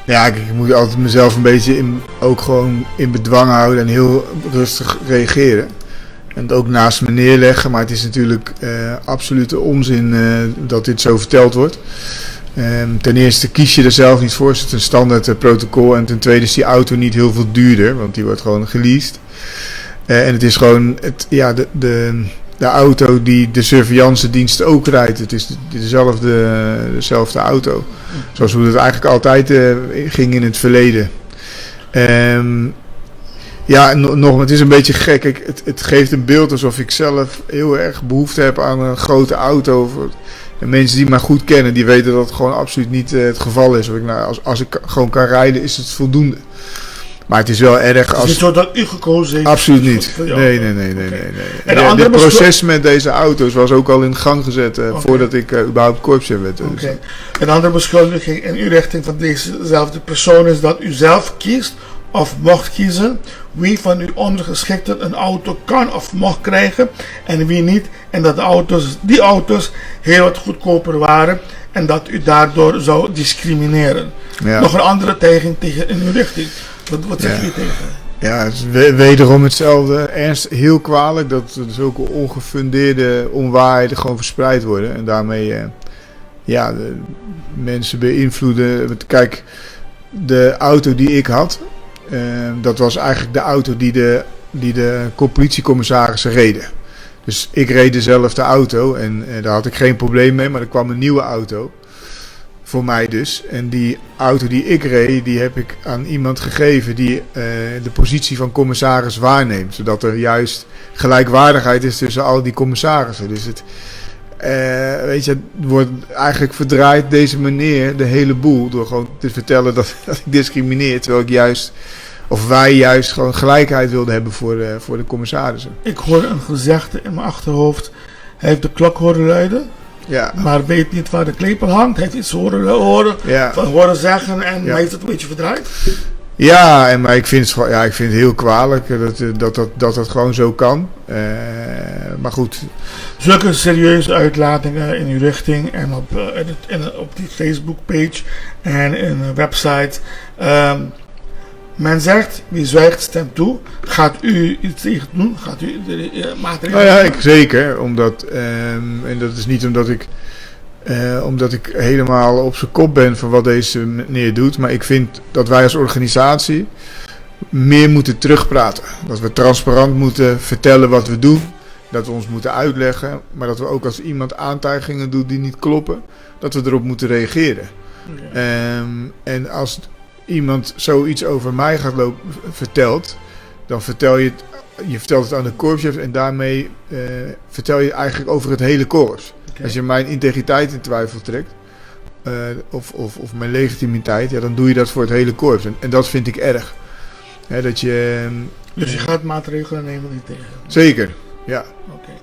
Ja, ik moet altijd mezelf een beetje ook gewoon in bedwang houden en heel rustig reageren. En het ook naast me neerleggen, maar het is natuurlijk absolute onzin dat dit zo verteld wordt. Ten eerste kies je er zelf niet voor, het is een standaard protocol. En ten tweede is die auto niet heel veel duurder, want die wordt gewoon geleased. En het is gewoon de auto die de surveillancedienst ook rijdt. Het is dezelfde auto. Zoals hoe het eigenlijk altijd ging in het verleden. Het is een beetje gek. Het geeft een beeld alsof ik zelf heel erg behoefte heb aan een grote auto. De mensen die mij goed kennen, die weten dat het gewoon absoluut niet het geval is. Als ik gewoon kan rijden, is het voldoende. Maar het is wel erg als... Het is niet zo dat u gekozen heeft? Absoluut niet. Nee. En dit proces met deze auto's was ook al in gang gezet voordat ik überhaupt korpschef werd. Okay. Dus. Een andere beschuldiging in uw richting van dezezelfde persoon is dat u zelf kiest of mocht kiezen wie van uw ondergeschikten een auto kan of mocht krijgen en wie niet. En dat die auto's heel wat goedkoper waren en dat u daardoor zou discrimineren. Ja. Nog een andere tijging tegen in uw richting. Wat zeg je tegen? Ja, het is wederom hetzelfde. Heel kwalijk dat zulke ongefundeerde onwaarheden gewoon verspreid worden. En daarmee de mensen beïnvloeden. Kijk, de auto die ik had, dat was eigenlijk de auto die de politiecommissarissen reden. Dus ik reed dezelfde auto en daar had ik geen probleem mee, maar er kwam een nieuwe auto. Voor mij dus. En die auto die ik reed, die heb ik aan iemand gegeven die de positie van commissaris waarneemt. Zodat er juist gelijkwaardigheid is tussen al die commissarissen. Dus het wordt eigenlijk verdraaid deze meneer de hele boel. Door gewoon te vertellen dat ik discrimineer. Terwijl wij juist gewoon gelijkheid wilden hebben voor de commissarissen. Ik hoor een gezegde in mijn achterhoofd. Hij heeft de klok horen luiden. Ja. Maar weet niet waar de klepel hangt. Hij heeft iets horen zeggen en hij heeft het een beetje verdraaid. Ja, maar ik vind het heel kwalijk dat gewoon zo kan. Maar goed. Zulke serieuze uitlatingen in uw richting en op die Facebook-page en in een website. Men zegt, wie zwijgt stemt toe. Gaat u iets tegen doen? Gaat u de maatregelen? Nou ja, zeker. Omdat, en dat is niet omdat ik helemaal op zijn kop ben van wat deze meneer doet. Maar ik vind dat wij als organisatie meer moeten terugpraten. Dat we transparant moeten vertellen wat we doen. Dat we ons moeten uitleggen. Maar dat we ook als iemand aantijgingen doet die niet kloppen, dat we erop moeten reageren. Okay. En als iemand zoiets over mij vertelt, dan vertelt het aan de korpschef en daarmee vertel je eigenlijk over het hele korps. Okay. Als je mijn integriteit in twijfel trekt, of mijn legitimiteit, dan doe je dat voor het hele korps. En dat vind ik erg. Dus je gaat maatregelen nemen tegen? Zeker, ja. Okay.